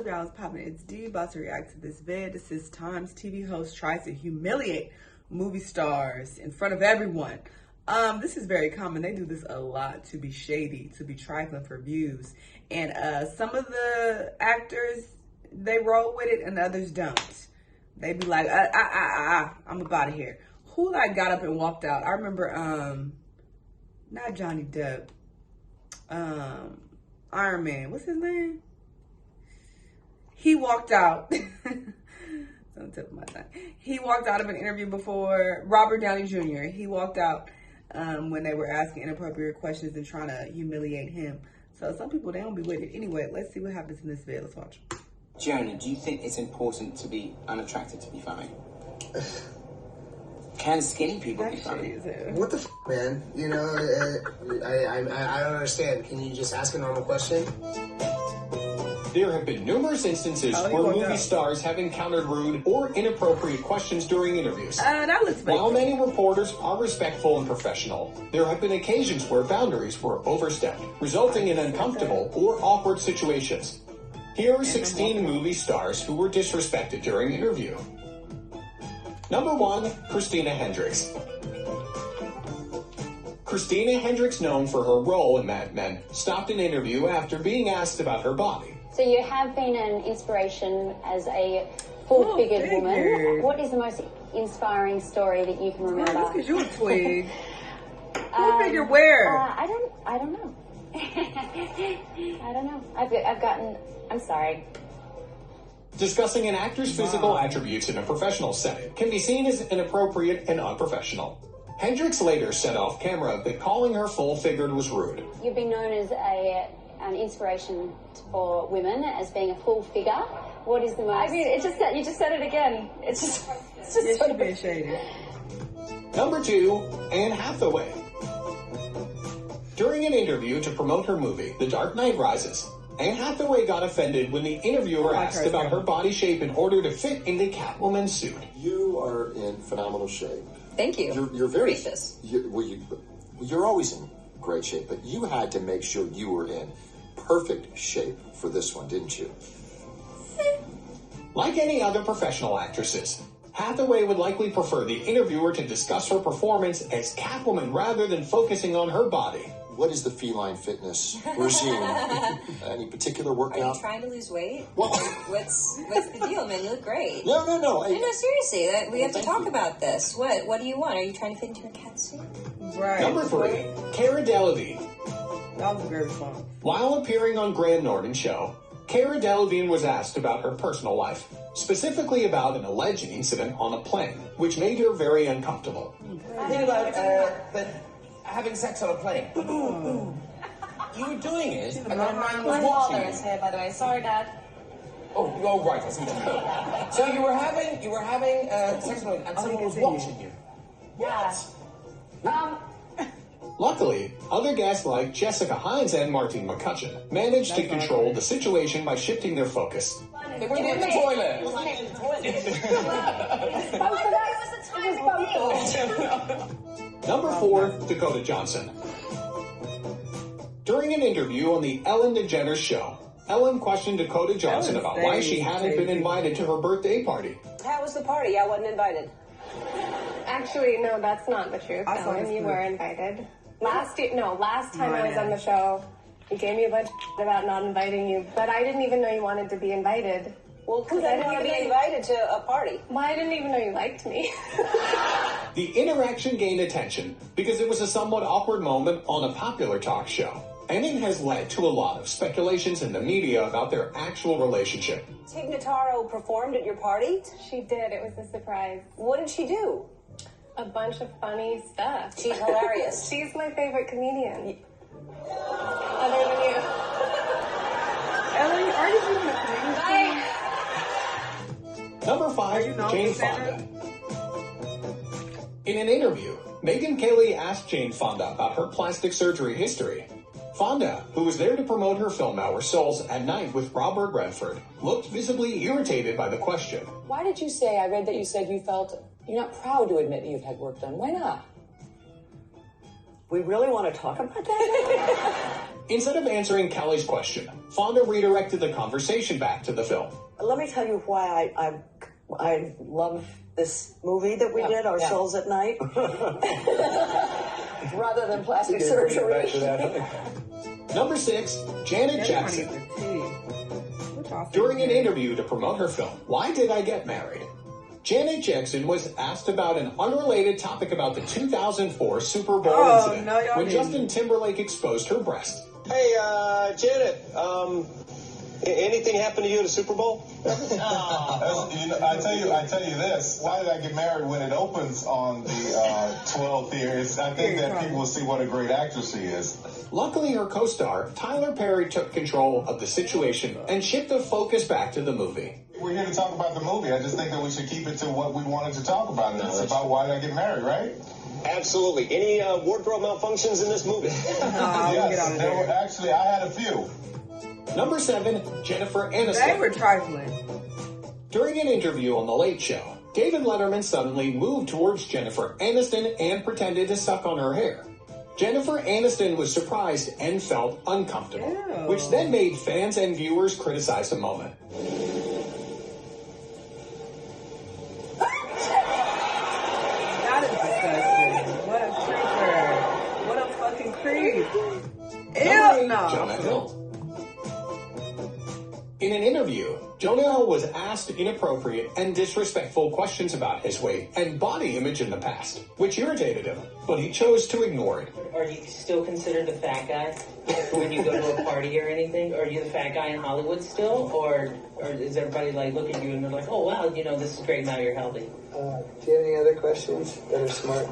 y'all? It's popping. It's D. About to react to this vid. This is Times TV host tries to humiliate movie stars in front of everyone. This is very common. They do this a lot to be shady, to be trifling for views. And some of the actors, they roll with it and others don't. They be like, I'm about to here. Who like got up and walked out? I remember, not Johnny Depp, Iron Man. What's his name? He walked out. On the tip of my tongue. He walked out of an interview before. Robert Downey Jr. He walked out when they were asking inappropriate questions and trying to humiliate him. So some people, they don't be with it. Anyway, let's see what happens in this video. Let's watch. Jonah, do you think it's important to be unattractive to be funny? Can skinny people be funny? What the f, man? You know, I don't understand. Can you just ask a normal question? There have been numerous instances where movie stars have encountered rude or inappropriate questions during interviews. That looks fake. While many reporters are respectful and professional, there have been occasions where boundaries were overstepped, resulting in uncomfortable or awkward situations. Here are 16 movie stars who were disrespected during an interview. Number 1, CHRISTINA Hendricks. CHRISTINA Hendricks, known for her role in Mad Men, stopped an interview after being asked about her body. So you have been an inspiration as a full-figured woman. What is the most inspiring story that you can remember? That's because you're a twig. Full-figure where? I don't know. I don't know. I've gotten, I'm sorry. Discussing an actor's physical attributes in a professional setting can be seen as inappropriate and unprofessional. Hendricks later said off camera that calling her full-figured was rude. You've been known as an inspiration for women as being a full figure. What is the most? I mean, it just you just said it again. It's just sort of shady. Number 2, Anne Hathaway. During an interview to promote her movie, The Dark Knight Rises, Anne Hathaway got offended when the interviewer asked about her body shape in order to fit in the Catwoman suit. You are in phenomenal shape. Thank you. You're very. Gracious. You're always in great shape, but you had to make sure you were in perfect shape for this one, didn't you? Like any other professional actresses, Hathaway would likely prefer the interviewer to discuss her performance as Catwoman rather than focusing on her body. What is the feline fitness regime? Any particular workout? Are you trying to lose weight? What? What's the deal, man? You look great. No. No, seriously. We have to talk about this. What do you want? Are you trying to fit into a cat suit? Right. Number 3, CARA Delevingne. That was a great response. While appearing on Graham Norton's show, CARA Delevingne was asked about her personal life, specifically about an alleged incident on a plane, which made her very uncomfortable. Think about having sex on a plane. You were doing it, and then man was watching you. Here, by the way. Sorry, Dad. Oh, right, I see that. So you were having sex on a plane, and someone was watching you. Yes. Luckily, other guests like Jessica Hines and Martine McCutcheon managed to control the situation by shifting their focus. They went to the toilet. Number 4, Dakota Johnson. During an interview on the Ellen DeGeneres show, Ellen questioned Dakota Johnson about why she hadn't been invited to her birthday party. How was the party? I wasn't invited. Actually, no, that's not the truth, Ellen. You were invited. Last time I was on the show, you gave me a bunch of shit about not inviting you, but I didn't even know you wanted to be invited. Well, because I didn't want to be invited to a party. Well, I didn't even know you liked me. The interaction gained attention because it was a somewhat awkward moment on a popular talk show, and it has led to a lot of speculations in the media about their actual relationship. Tig Notaro performed at your party? She did. It was a surprise. What did she do? A bunch of funny stuff. She's hilarious. She's my favorite comedian. Other than you. Ellie, are you doing a comedian? Bye. Number 5, Jane Fonda. In an interview, Megyn Kelly asked Jane Fonda about her plastic surgery history. Fonda, who was there to promote her film Our Souls at Night with Robert Redford, looked visibly irritated by the question. Why did you say, I read that you said you felt you're not proud to admit that you've had work done. Why not? We really want to talk about that? Instead of answering Kelly's question, Fonda redirected the conversation back to the film. Let me tell you why I love this movie that we did, Our Souls at Night, rather than plastic surgery. Number 6, Janet Jackson. During an interview to promote her film, Why Did I Get Married?, Janet Jackson was asked about an unrelated topic about the 2004 Super Bowl incident when Justin Timberlake exposed her breast. Hey, Janet, anything happen to you at a Super Bowl? I tell you this. Why did I get married? When it opens on the 12th here, I think that people will see what a great actress she is. Luckily, her co-star, Tyler Perry, took control of the situation and shifted the focus back to the movie. We're here to talk about the movie. I just think that we should keep it to what we wanted to talk about. And it's about why did I get married, right? Absolutely. Any wardrobe malfunctions in this movie? Yes, there were actually, I had a few. Number 7, Jennifer Aniston. They were trifling. During an interview on The Late Show, David Letterman suddenly moved towards Jennifer Aniston and pretended to suck on her hair. Jennifer Aniston was surprised and felt uncomfortable, which then made fans and viewers criticize the moment. That is disgusting. What a creeper. What a fucking creep. Ew, no. Jonah Hill. In an interview, Jonah Hill was asked inappropriate and disrespectful questions about his weight and body image in the past, which irritated him, but he chose to ignore it. Are you still considered the fat guy when you go to a party or anything? Are you the fat guy in Hollywood still? Or is everybody like look at you and they're like, oh wow, you know, this is great, now you're healthy? Do you have any other questions that are smart?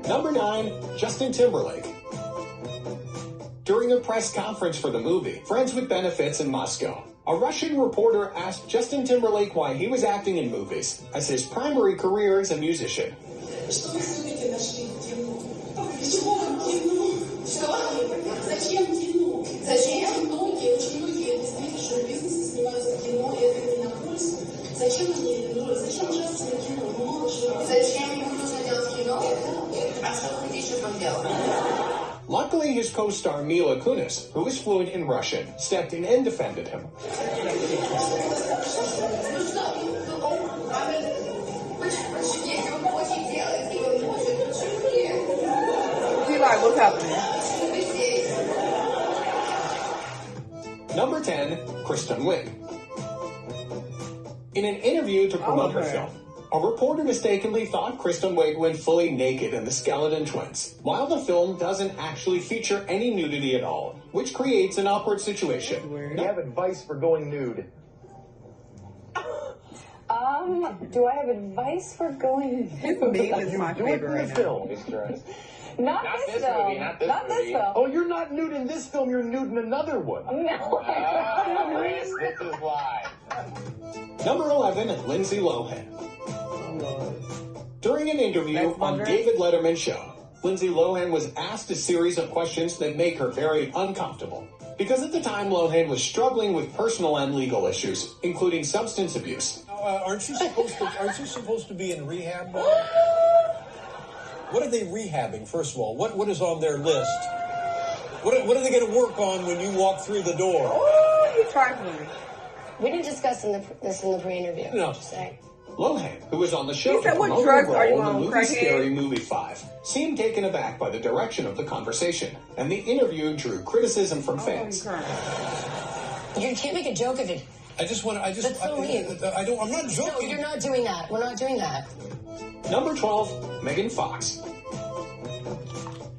Number 9, Justin Timberlake. During a press conference for the movie, Friends with Benefits in Moscow, a Russian reporter asked Justin Timberlake why he was acting in movies, as his primary career is a musician. Luckily, his co-star Mila Kunis, who is fluent in Russian, stepped in and defended him. Like, what's happening? Number 10, Kristen Wiig. In an interview to promote her film, a reporter mistakenly thought Kristen Wiig went fully naked in The Skeleton Twins, while the film doesn't actually feature any nudity at all, which creates an awkward situation. Do you have advice for going nude? Do I have advice for going nude? Is my favorite right now. Not this film. Not this film. Oh, you're not nude in this film, you're nude in another one. No. This is why. Number 11, Lindsay Lohan. During an interview on David Letterman's show, Lindsay Lohan was asked a series of questions that make her very uncomfortable. Because at the time, Lohan was struggling with personal and legal issues, including substance abuse. Aren't you supposed to be in rehab? What are they rehabbing, first of all? What is on their list? What are they going to work on when you walk through the door? Oh, you're trifling. We didn't discuss this in the pre-interview. No. Lohan, who was on the show to said, promote what her drugs are you role in the on, movie crackhead? Scary Movie 5, seemed taken aback by the direction of the conversation, and the interview drew criticism from fans. You can't make a joke of it. That's so mean. I'm not joking. No, you're not doing that. We're not doing that. Number 12, Megan Fox.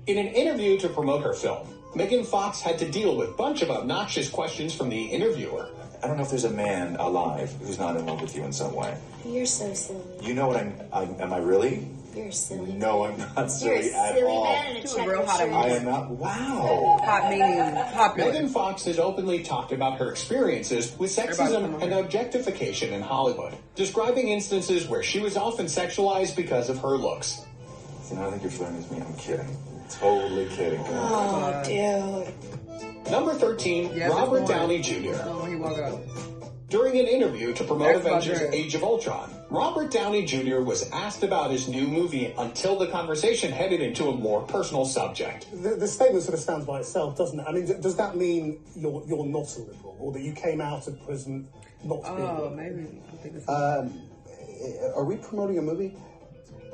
In an interview to promote her film, Megan Fox had to deal with a bunch of obnoxious questions from the interviewer. I don't know if there's a man alive who's not in love with you in some way. You're so silly. You know what am I really? You're silly. No, I'm not silly at all. I am not. Wow. Hot meaning popular. Megan Fox has openly talked about her experiences with sexism and objectification in Hollywood, describing instances where she was often sexualized because of her looks. You know, I think you're flirting with me. I'm kidding. Totally kidding. Oh, dude. Number 13, Robert Downey Jr. During an interview to promote That's about Avengers it. Age of Ultron, Robert Downey Jr. was asked about his new movie until the conversation headed into a more personal subject. The statement sort of stands by itself, doesn't it? I mean, does that mean you're not a liberal, or that you came out of prison not being a liberal? Maybe. I think it's Are we promoting a movie?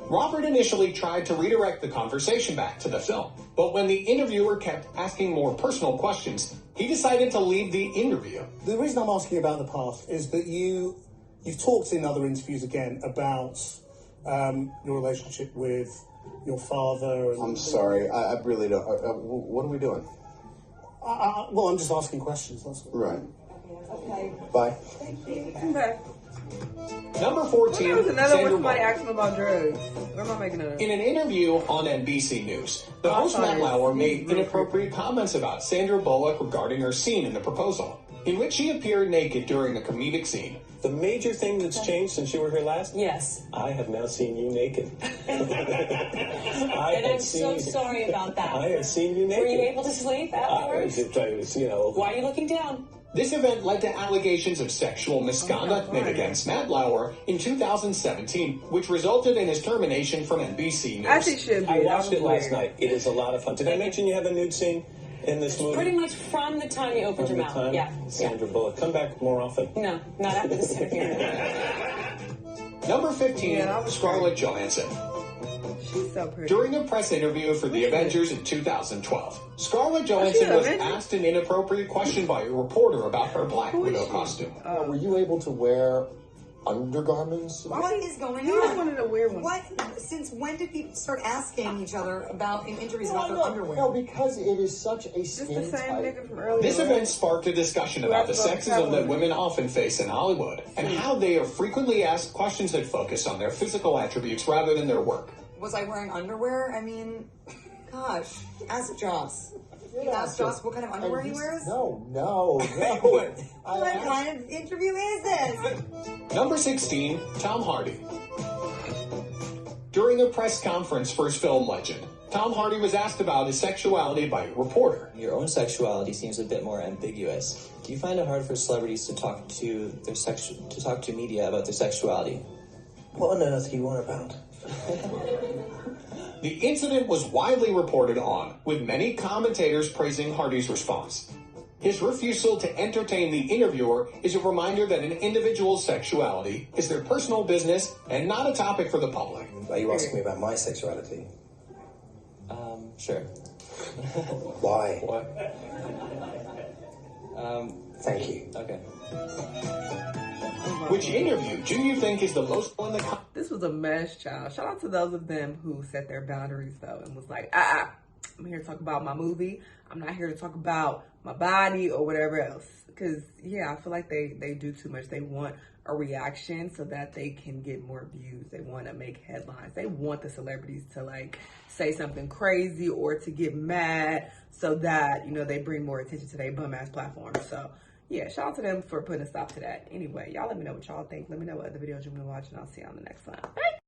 Robert initially tried to redirect the conversation back to the film, but when the interviewer kept asking more personal questions, he decided to leave the interview. The reason I'm asking about the past is that you've talked in other interviews again about your relationship with your father. And I'm sorry, I really don't. What are we doing? Well, I'm just asking questions. That's all. Right. Okay. Bye. Come back. Number 14, There was another one Sandra somebody Bullock. asked him about drugs. Where am I making it up? In an interview on NBC News, the host Matt Lauer made inappropriate comments about Sandra Bullock regarding her scene in The Proposal, in which she appeared naked during a comedic scene. The major thing that's changed since you were here last? Yes. I have now seen you naked. And I'm so sorry about that. I have seen you naked. Were you able to sleep afterwards? Why are you looking down? This event led to allegations of sexual misconduct made against Matt Lauer in 2017, which resulted in his termination from NBC News. As he should be. I watched That it was last weird. night. It is a lot of fun. Did I mention you have a nude scene in this movie? Pretty much from the time you opened From your the mouth. time? Yeah. Sandra Bullock. Come back more often. No, not after this interview. Number 15, Scarlett Johansson. She's so pretty. During a press interview for The Avengers in 2012, Scarlett Johansson was asked an inappropriate question by a reporter about her Black Widow costume. Were you able to wear undergarments? What is going You on? wanted a weird one. What? Since when did people start asking each other about in interviews about their underwear? No, because it is such a Just the skin same tight. nigga from earlier. This right? event sparked a discussion about the sexism that women often face in Hollywood and how they are frequently asked questions that focus on their physical attributes rather than their work. Was I wearing underwear? I mean, gosh, ask Joss. Ask Joss what kind of underwear he wears? No. What kind of interview is this? Number 16, Tom Hardy. During a press conference for his film Legend, Tom Hardy was asked about his sexuality by a reporter. Your own sexuality seems a bit more ambiguous. Do you find it hard for celebrities to talk to media about their sexuality? What on earth do you want about? The incident was widely reported on, with many commentators praising Hardy's response. His refusal to entertain the interviewer is a reminder that an individual's sexuality is their personal business and not a topic for the public. Are you asking me about my sexuality? Sure. Why? What? Thank you. Okay. Which interview do you think is the most fun? This was a mess, child. Shout out to those of them who set their boundaries, though, and was like, I'm here to talk about my movie. I'm not here to talk about my body or whatever else. Because, yeah, I feel like they do too much. They want a reaction so that they can get more views. They want to make headlines. They want the celebrities to, like, say something crazy or to get mad so that, you know, they bring more attention to their bum-ass platform. So, yeah, shout out to them for putting a stop to that. Anyway, y'all let me know what y'all think. Let me know what other videos you want to watch, and I'll see you on the next one. Bye!